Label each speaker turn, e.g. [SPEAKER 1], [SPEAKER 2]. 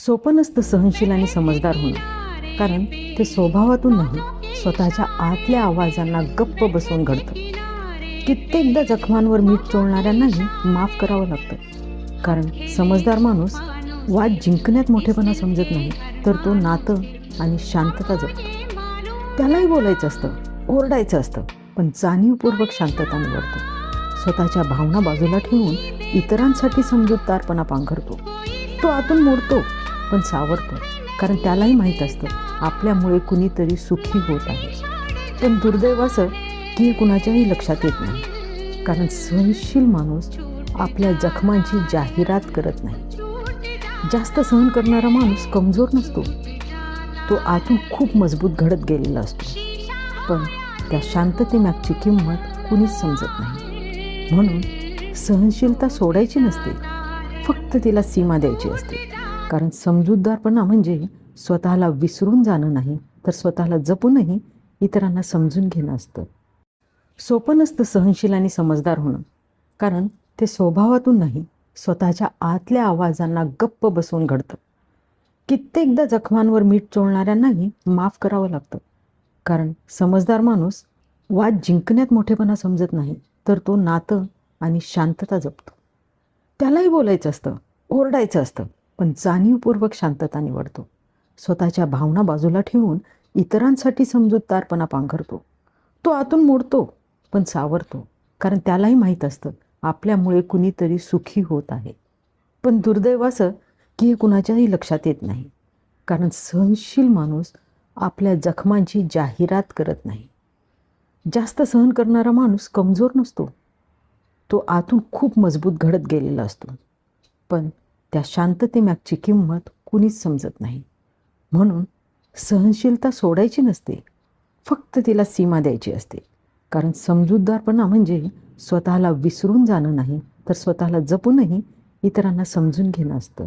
[SPEAKER 1] सोपं नसतं सहनशील आणि समजदार होणं, कारण ते स्वभावातून नाही, स्वतःच्या आतल्या आवाजांना गप्प बसवून घडतं. कित्येकदा जखमांवर मीठ चोळणाऱ्यांनाही माफ करावं लागतं, कारण समजदार माणूस वाद जिंकण्यात मोठेपणा समजत नाही, तर तो नातं आणि शांतता जपतो. त्यालाही बोलायचं असतं, ओरडायचं असतं, पण जाणीवपूर्वक शांतता निवडतो. स्वतःच्या भावना बाजूला ठेवून इतरांसाठी समजूतदारपणा पांघरतो. तो आतून मोडतो पण सावरतो, कारण त्यालाही माहीत असतं आपल्यामुळे कुणीतरी सुखी होत आहे. पण दुर्दैव असं की हे कुणाच्याही लक्षात येत नाही, कारण सहनशील माणूस आपल्या जखमांची जाहिरात करत नाही. जास्त सहन करणारा माणूस कमजोर नसतो, तो आतून खूप मजबूत घडत गेलेला असतो. पण त्या शांततेमागची किंमत कुणीच समजत नाही. म्हणून सहनशीलता सोडायची नसते, फक्त तिला सीमा द्यायची असते. कारण समजूतदारपणा म्हणजे स्वतःला विसरून जाणं नाही, तर स्वतःला जपूनही इतरांना समजून घेणं असतं. सोपं नसतं सहनशील आणि समजदार होणं, कारण ते स्वभावातून नाही, स्वतःच्या आतल्या आवाजांना गप्प बसवून घडतं. कित्येकदा जखमांवर मीठ चोळणाऱ्यांनाही माफ करावं लागतं, कारण समजदार माणूस वाद जिंकण्यात मोठेपणा समजत नाही, तर तो नातं आणि शांतता जपतो. त्यालाही बोलायचं असतं, ओरडायचं असतं, पण जाणीवपूर्वक शांतता निवडतो. स्वतःच्या भावना बाजूला ठेवून इतरांसाठी समजूतदारपणा पांघरतो. तो आतून मोडतो पण सावरतो, कारण त्यालाही माहीत असतं आपल्यामुळे कुणीतरी सुखी होत आहे. पण दुर्दैव असं की हे कुणाच्याही लक्षात येत नाही, कारण सहनशील माणूस आपल्या जखमांची जाहिरात करत नाही. जास्त सहन करणारा माणूस कमजोर नसतो, तो आतून खूप मजबूत घडत गेलेला असतो. पण त्या शांततेमागची किंमत कुणीच समजत नाही. म्हणून सहनशीलता सोडायची नसते, फक्त तिला सीमा द्यायची असते. कारण समजूतदारपणा म्हणजे स्वतःला विसरून जाणं नाही, तर स्वतःला जपूनही इतरांना समजून घेणं असतं.